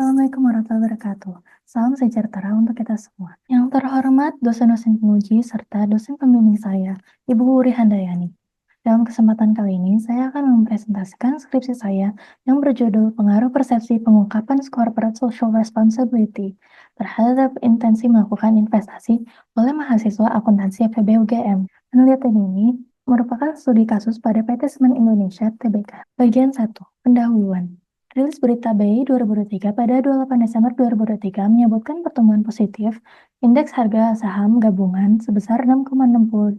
Assalamualaikum warahmatullahi wabarakatuh. Salam sejahtera untuk kita semua. Yang terhormat dosen-dosen penguji serta dosen pembimbing saya, Ibu Wuri Handayani. Dalam kesempatan kali ini, saya akan mempresentasikan skripsi saya yang berjudul Pengaruh Persepsi Pengungkapan Corporate Social Responsibility terhadap intensi melakukan investasi oleh mahasiswa akuntansi FEB UGM. Penelitian ini merupakan studi kasus pada PT Semen Indonesia (TBK). Bagian 1. Pendahuluan. Rilis berita BI 2023 pada 28 Desember 2023 menyebutkan pertumbuhan positif indeks harga saham gabungan sebesar 6,62%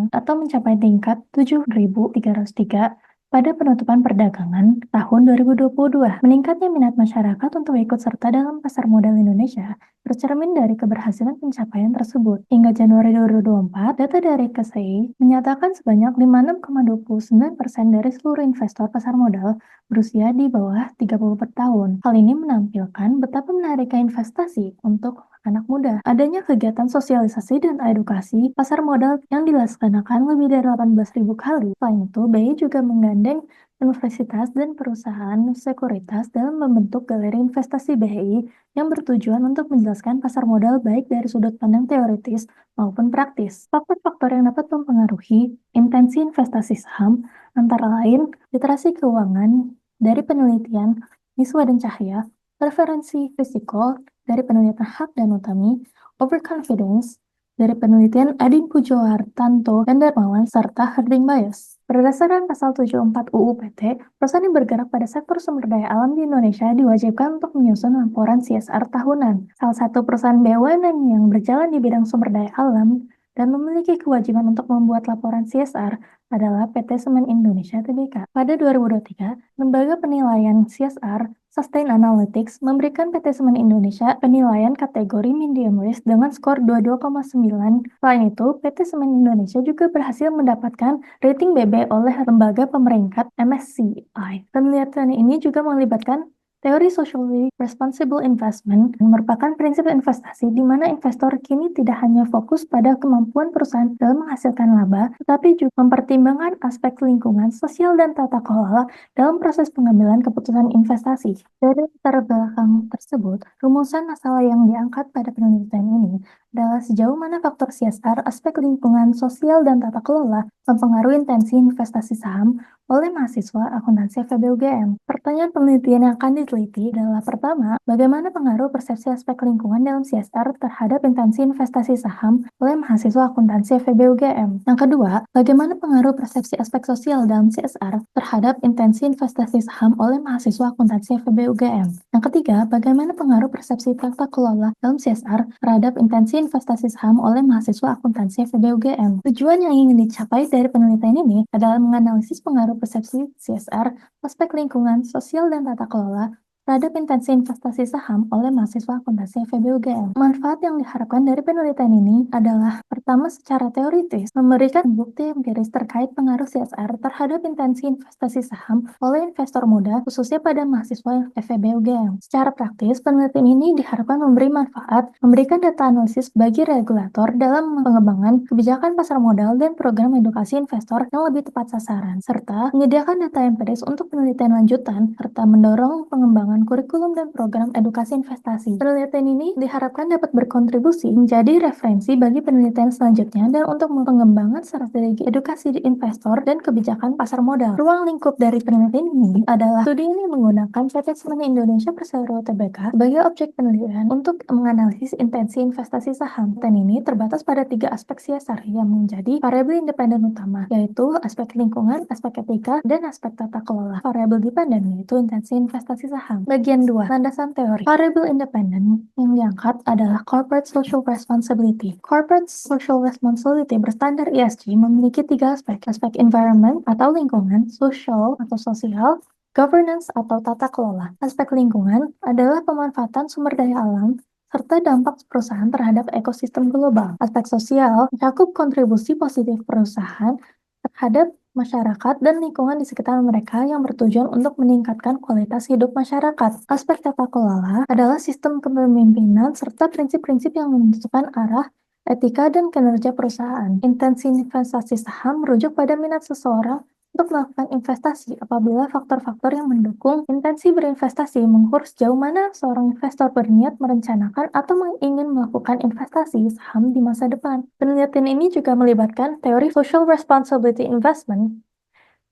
atau mencapai tingkat 7.303 pada penutupan perdagangan tahun 2022. Meningkatnya minat masyarakat untuk ikut serta dalam pasar modal Indonesia tercermin dari keberhasilan pencapaian tersebut. Hingga Januari 2024, data dari KSEI menyatakan sebanyak 56,29% dari seluruh investor pasar modal berusia di bawah 30 tahun. Hal ini menampilkan betapa menariknya investasi untuk anak muda. Adanya kegiatan sosialisasi dan edukasi pasar modal yang dilaksanakan lebih dari 18.000 kali. Selain itu, BI juga menggandeng universitas dan perusahaan sekuritas dalam membentuk galeri investasi BI yang bertujuan untuk menjelaskan pasar modal baik dari sudut pandang teoritis maupun praktis. Faktor-faktor yang dapat mempengaruhi intensi investasi saham antara lain literasi keuangan dari penelitian Miswa dan Cahya, preferensi risiko dari penelitian Hak dan Utami, overconfidence dari penelitian Adin Pujohartanto dan Darmawan, serta herding bias. Berdasarkan pasal 74 UU PT, perusahaan yang bergerak pada sektor sumber daya alam di Indonesia diwajibkan untuk menyusun laporan CSR tahunan. Salah satu perusahaan BUMN yang berjalan di bidang sumber daya alam dan memiliki kewajiban untuk membuat laporan CSR adalah PT Semen Indonesia (TBK). Pada 2023, lembaga penilaian CSR Sustainalytics memberikan PT Semen Indonesia penilaian kategori medium risk dengan skor 22,9. Selain itu, PT Semen Indonesia juga berhasil mendapatkan rating BB oleh lembaga pemeringkat MSCI. Penelitian ini juga melibatkan teori socially responsible investment yang merupakan prinsip investasi di mana investor kini tidak hanya fokus pada kemampuan perusahaan dalam menghasilkan laba, tetapi juga mempertimbangkan aspek lingkungan, sosial, dan tata kelola dalam proses pengambilan keputusan investasi. Dari latar belakang tersebut, rumusan masalah yang diangkat pada penelitian ini adalah sejauh mana faktor CSR, aspek lingkungan, sosial, dan tata kelola mempengaruhi intensi investasi saham oleh mahasiswa akuntansi FEB UGM. Pertanyaan penelitian yang akan diteliti adalah pertama, bagaimana pengaruh persepsi aspek lingkungan dalam CSR terhadap intensi investasi saham oleh mahasiswa akuntansi FEB UGM. Yang kedua, bagaimana pengaruh persepsi aspek sosial dalam CSR terhadap intensi investasi saham oleh mahasiswa akuntansi FEB UGM. Yang ketiga, bagaimana pengaruh persepsi tata kelola dalam CSR terhadap intensi investasi saham oleh mahasiswa akuntansi FEB UGM. Tujuan yang ingin dicapai dari penelitian ini adalah menganalisis pengaruh persepsi CSR, aspek lingkungan, sosial, dan tata kelola terhadap intensi investasi saham oleh mahasiswa akuntansi FEB UGM. Manfaat yang diharapkan dari penelitian ini adalah pertama, secara teoritis, memberikan bukti empiris terkait pengaruh CSR terhadap intensi investasi saham oleh investor muda, khususnya pada mahasiswa FEB UGM. Secara praktis, penelitian ini diharapkan memberi manfaat, memberikan data analisis bagi regulator dalam pengembangan kebijakan pasar modal dan program edukasi investor yang lebih tepat sasaran, serta menyediakan data empiris untuk penelitian lanjutan, serta mendorong pengembangan kurikulum dan program edukasi investasi. Penelitian ini diharapkan dapat berkontribusi menjadi referensi bagi penelitian selanjutnya dan untuk pengembangan strategi edukasi di investor dan kebijakan pasar modal. Ruang lingkup dari penelitian ini adalah studi ini menggunakan PT Semen Indonesia Persero TBK sebagai objek penelitian untuk menganalisis intensi investasi saham. Dan ini terbatas pada 3 aspek CSR yang menjadi variabel independen utama, yaitu aspek lingkungan, aspek etika, dan aspek tata kelola. Variabel dependen yaitu intensi investasi saham. Bagian 2, landasan teori. Variabel independen yang diangkat adalah Corporate Social Responsibility. Corporate Social Responsibility berstandar ESG memiliki 3 aspek, aspek environment atau lingkungan, social atau sosial, governance atau tata kelola. Aspek lingkungan adalah pemanfaatan sumber daya alam serta dampak perusahaan terhadap ekosistem global. Aspek sosial mencakup kontribusi positif perusahaan terhadap masyarakat dan lingkungan di sekitar mereka yang bertujuan untuk meningkatkan kualitas hidup masyarakat. Aspek tata kelola adalah sistem kepemimpinan serta prinsip-prinsip yang menentukan arah, etika, dan kinerja perusahaan. Intensi investasi saham merujuk pada minat seseorang untuk melakukan investasi apabila faktor-faktor yang mendukung intensi berinvestasi mengukur sejauh mana seorang investor berniat merencanakan atau ingin melakukan investasi saham di masa depan. Penelitian ini juga melibatkan teori social responsibility investment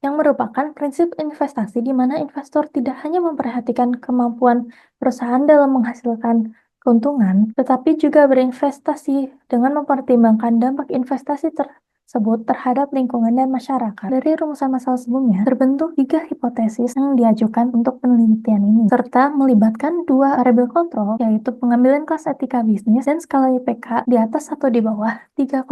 yang merupakan prinsip investasi di mana investor tidak hanya memperhatikan kemampuan perusahaan dalam menghasilkan keuntungan, tetapi juga berinvestasi dengan mempertimbangkan dampak investasi tersebut terhadap lingkungan dan masyarakat. Dari rumusan masalah sebelumnya, terbentuk 3 hipotesis yang diajukan untuk penelitian ini, serta melibatkan 2 variabel kontrol, yaitu pengambilan kelas etika bisnis dan skala IPK di atas atau di bawah 3,0.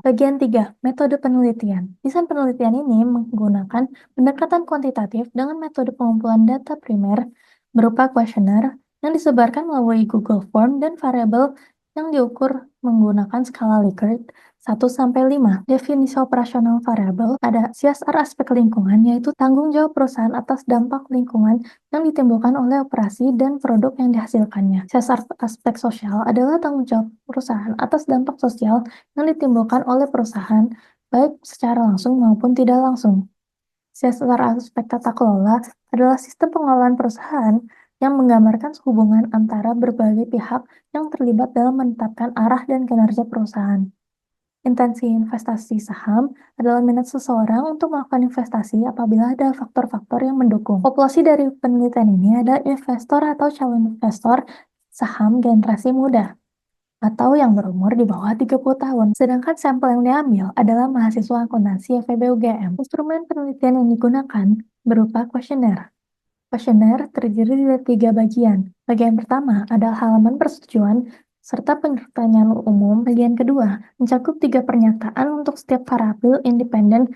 Bagian 3, metode penelitian. Desain penelitian ini menggunakan pendekatan kuantitatif dengan metode pengumpulan data primer berupa kuesioner yang disebarkan melalui Google Form dan variabel yang diukur menggunakan skala Likert 1-5. Definisi operasional variabel ada CSR aspek lingkungan, yaitu tanggung jawab perusahaan atas dampak lingkungan yang ditimbulkan oleh operasi dan produk yang dihasilkannya. CSR aspek sosial adalah tanggung jawab perusahaan atas dampak sosial yang ditimbulkan oleh perusahaan, baik secara langsung maupun tidak langsung. CSR aspek tata kelola adalah sistem pengelolaan perusahaan yang menggambarkan hubungan antara berbagai pihak yang terlibat dalam menetapkan arah dan kinerja perusahaan. Intensi investasi saham adalah minat seseorang untuk melakukan investasi apabila ada faktor-faktor yang mendukung. Populasi dari penelitian ini ada investor atau calon investor saham generasi muda atau yang berumur di bawah 30 tahun. Sedangkan sampel yang diambil adalah mahasiswa akuntansi FEB UGM. Instrumen penelitian yang digunakan berupa kuesioner. Kuesioner terdiri dari 3 bagian. Bagian pertama adalah halaman persetujuan serta pertanyaan umum. Bagian kedua mencakup 3 pernyataan untuk setiap variabel independen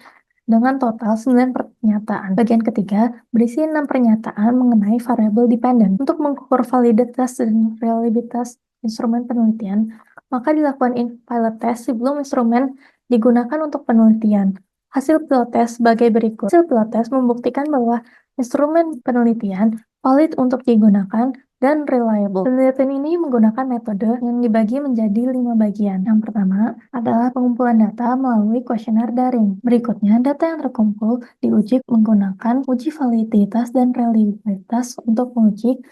dengan total 9 pernyataan. Bagian ketiga berisi 6 pernyataan mengenai variabel dependen. Untuk mengukur validitas dan reliabilitas instrumen penelitian, maka dilakukan pilot test sebelum instrumen digunakan untuk penelitian. Hasil pilot test sebagai berikut. Hasil pilot test membuktikan bahwa instrumen penelitian valid untuk digunakan dan reliable. Penelitian ini menggunakan metode yang dibagi menjadi 5 bagian. Yang pertama adalah pengumpulan data melalui kuesioner daring. Berikutnya, data yang terkumpul diuji menggunakan uji validitas dan reliabilitas untuk menguji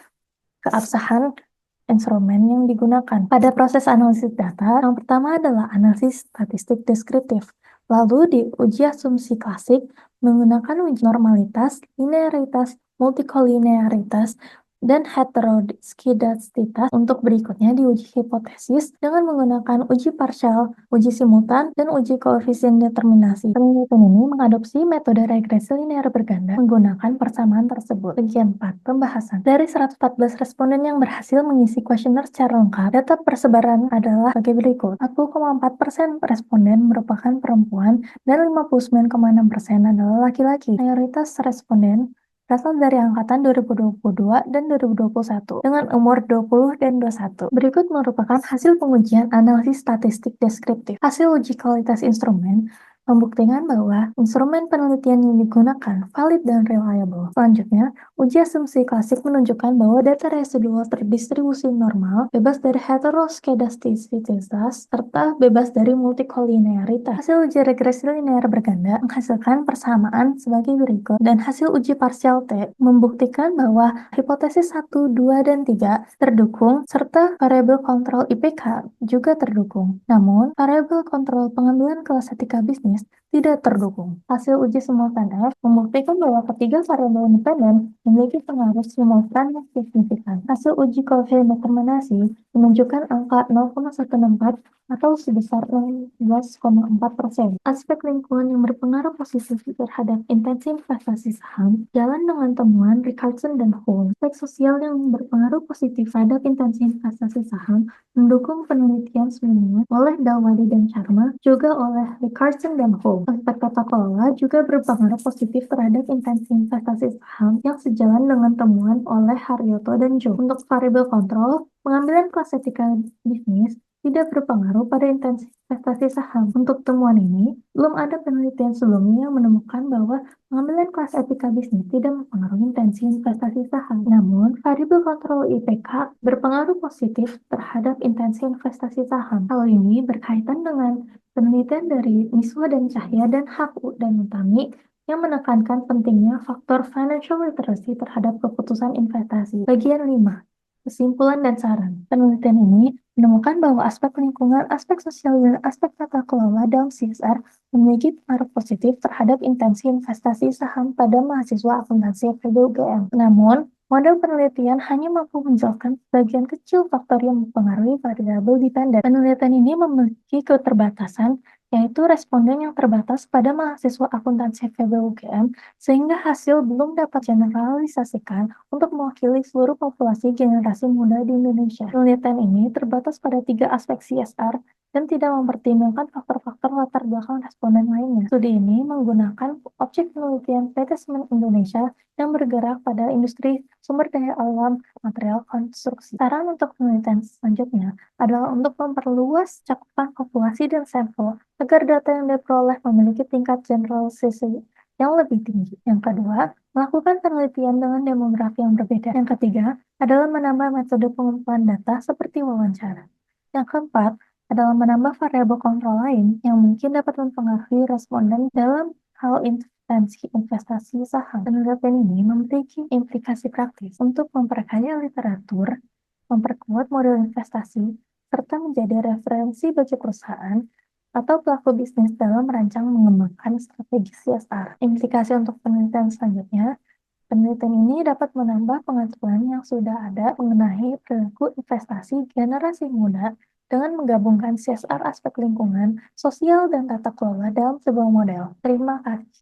keabsahan instrumen yang digunakan. Pada proses analisis data, yang pertama adalah analisis statistik deskriptif. Lalu diuji asumsi klasik menggunakan uji normalitas, linearitas, multikolinearitas, dan heteroskidastitas. Untuk berikutnya diuji hipotesis dengan menggunakan uji parsial, uji simultan, dan uji koefisien determinasi. Penelitian ini mengadopsi metode regresi linear berganda menggunakan persamaan tersebut. Bagian 4, pembahasan. Dari 114 responden yang berhasil mengisi kuesioner secara lengkap, data persebaran adalah sebagai berikut. 40,4% responden merupakan perempuan dan 59,6% adalah laki-laki. Mayoritas responden berasal dari angkatan 2022 dan 2021 dengan umur 20 dan 21. Berikut merupakan hasil pengujian analisis statistik deskriptif. Hasil uji kualitas instrumen membuktikan bahwa instrumen penelitian yang digunakan valid dan reliable. Selanjutnya, uji asumsi klasik menunjukkan bahwa data residual terdistribusi normal, bebas dari heteroskedastisitas, serta bebas dari multikolinearitas. Hasil uji regresi linear berganda menghasilkan persamaan sebagai berikut, dan hasil uji parsial T membuktikan bahwa hipotesis 1, 2, dan 3 terdukung, serta variabel kontrol IPK juga terdukung. Namun, variabel kontrol pengambilan kelas etika bisnis tidak terdukung. Hasil uji simultan F membuktikan bahwa ketiga variabel independen memiliki pengaruh simultan yang signifikan. Hasil uji koefisien determinasi menunjukkan angka 0,164 atau sebesar 16,4%. Aspek lingkungan yang berpengaruh positif terhadap intensi investasi saham jalan dengan temuan Richardson dan Holmes. Aspek sosial yang berpengaruh positif terhadap intensi investasi saham mendukung penelitian sebelumnya oleh Dawali dan Sharma, juga oleh Richardson dan Holmes. Aspek tata kelola juga berpengaruh positif terhadap intensi investasi saham yang sejalan dengan temuan oleh Haryoto dan Joe. Untuk variabel kontrol, pengambilan kelas etika bisnis tidak berpengaruh pada intensi investasi saham. Untuk temuan ini, belum ada penelitian sebelumnya yang menemukan bahwa pengambilan kelas etika bisnis tidak mempengaruhi intensi investasi saham. Namun, variabel kontrol IPK berpengaruh positif terhadap intensi investasi saham. Hal ini berkaitan dengan penelitian dari Miswa dan Cahya dan Haku dan Utami yang menekankan pentingnya faktor financial literacy terhadap keputusan investasi. Bagian 5. Kesimpulan dan saran. Penelitian ini menemukan bahwa aspek lingkungan, aspek sosial, dan aspek tata kelola dalam CSR memiliki pengaruh positif terhadap intensi investasi saham pada mahasiswa akuntansi FEB Namun, model penelitian hanya mampu menjelaskan sebagian kecil faktor yang mempengaruhi variabel dependen. Penelitian ini memiliki keterbatasan, yaitu responden yang terbatas pada mahasiswa akuntansi FEB sehingga hasil belum dapat generalisasikan untuk mewakili seluruh populasi generasi muda di Indonesia. Penelitian ini terbatas pada 3 aspek CSR dan tidak mempertimbangkan faktor-faktor latar belakang responden lainnya. Studi ini menggunakan objek penelitian PT Semen Indonesia yang bergerak pada industri sumber daya alam material konstruksi. Saran untuk penelitian selanjutnya adalah untuk memperluas cakupan populasi dan sampel agar data yang diperoleh memiliki tingkat generalisasi yang lebih tinggi. Yang kedua, melakukan penelitian dengan demografi yang berbeda. Yang ketiga adalah menambah metode pengumpulan data seperti wawancara. Yang keempat adalah menambah variabel kontrol lain yang mungkin dapat mempengaruhi responden dalam hal intensi investasi saham. Penelitian ini memiliki implikasi praktis untuk memperkaya literatur, memperkuat model investasi, serta menjadi referensi bagi perusahaan atau pelaku bisnis dalam merancang mengembangkan strategi CSR. Implikasi untuk penelitian selanjutnya, penelitian ini dapat menambah pengetahuan yang sudah ada mengenai perilaku investasi generasi muda dengan menggabungkan CSR aspek lingkungan, sosial, dan tata kelola dalam sebuah model. Terima kasih.